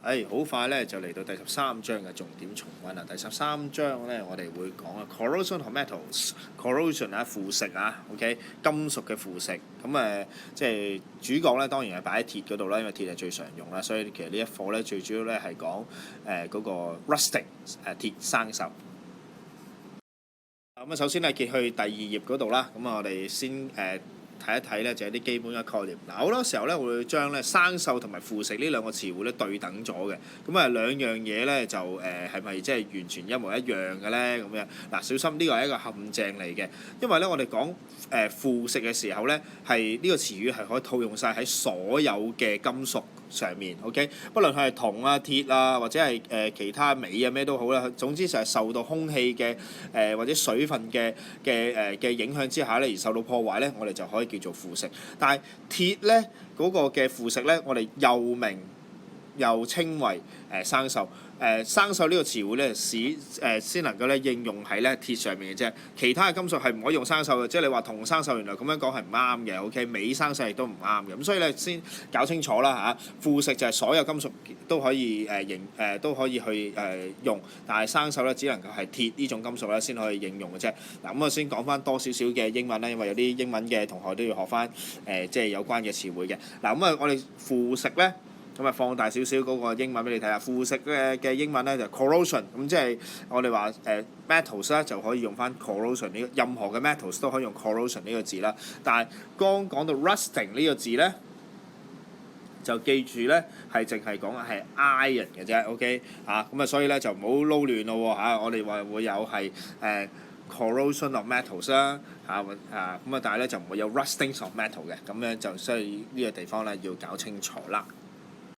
好快咧就嚟到第13章嘅重點重溫啦。第13章咧，我哋會講corrosion of metals，corrosion 腐蝕啊，OK， 金屬嘅腐蝕。咁即係主角咧，當然係擺喺鐵嗰度啦，因為鐵係最常用啦。所以其實呢一課咧，最主要咧係講嗰個 rusting 鐵生鏽。咁首先咧揭去第2頁嗰度啦。咁我哋先睇一睇咧，就係啲基本嘅概念。嗱，好多時候咧會將咧生鏽同埋腐蝕呢兩個詞彙咧對等咗嘅。咁兩樣嘢咧就係咪即係完全一模一樣嘅咧？咁樣嗱，小心呢個係一個陷阱嚟嘅。因為咧我哋講腐蝕嘅時候咧，係呢個詞語係可以套用晒喺所有嘅金屬上面。OK， 不論佢係銅啊、鐵啊，或者係其他鎂啊咩都好啦。總之就係受到空氣嘅或者水分嘅影響之下咧，而受到破壞咧，我哋就可以叫做腐蝕。但係鐵咧嗰個嘅腐蝕咧，我哋又名又稱為生鏽。生鏽呢個詞彙咧，先能夠咧應用喺咧鐵上面嘅啫。其他嘅金屬係唔可以用生鏽嘅，即係你話銅生鏽，原來咁樣講係唔啱嘅。OK， 鎂生鏽亦都唔啱嘅。咁所以咧先搞清楚啦嚇。腐蝕就係所有金屬都可以都可以去用，但係生鏽咧只能夠係鐵呢種金屬咧先可以應用嘅啫。嗱，咁我先講翻多少少嘅英文啦，因為有啲英文嘅同學都要學翻即係有關嘅詞彙嘅。嗱，咁我哋腐蝕咧。咁放大少少嗰個英文俾你睇下，腐蝕嘅英文咧就 corrosion， 咁即係我哋話metals 咧就可以用翻 corrosion 呢個，任何嘅 metals 都可以用 corrosion 呢個字啦。但係剛講到 rusting 呢個字咧，就記住咧係淨係講係 iron 嘅啫 ，OK 咁所以咧就唔好撈亂咯我哋話會有係corrosion of metals 啦但係咧就唔會有rusting of metal 嘅，咁樣就所以呢個地方咧要搞清楚啦。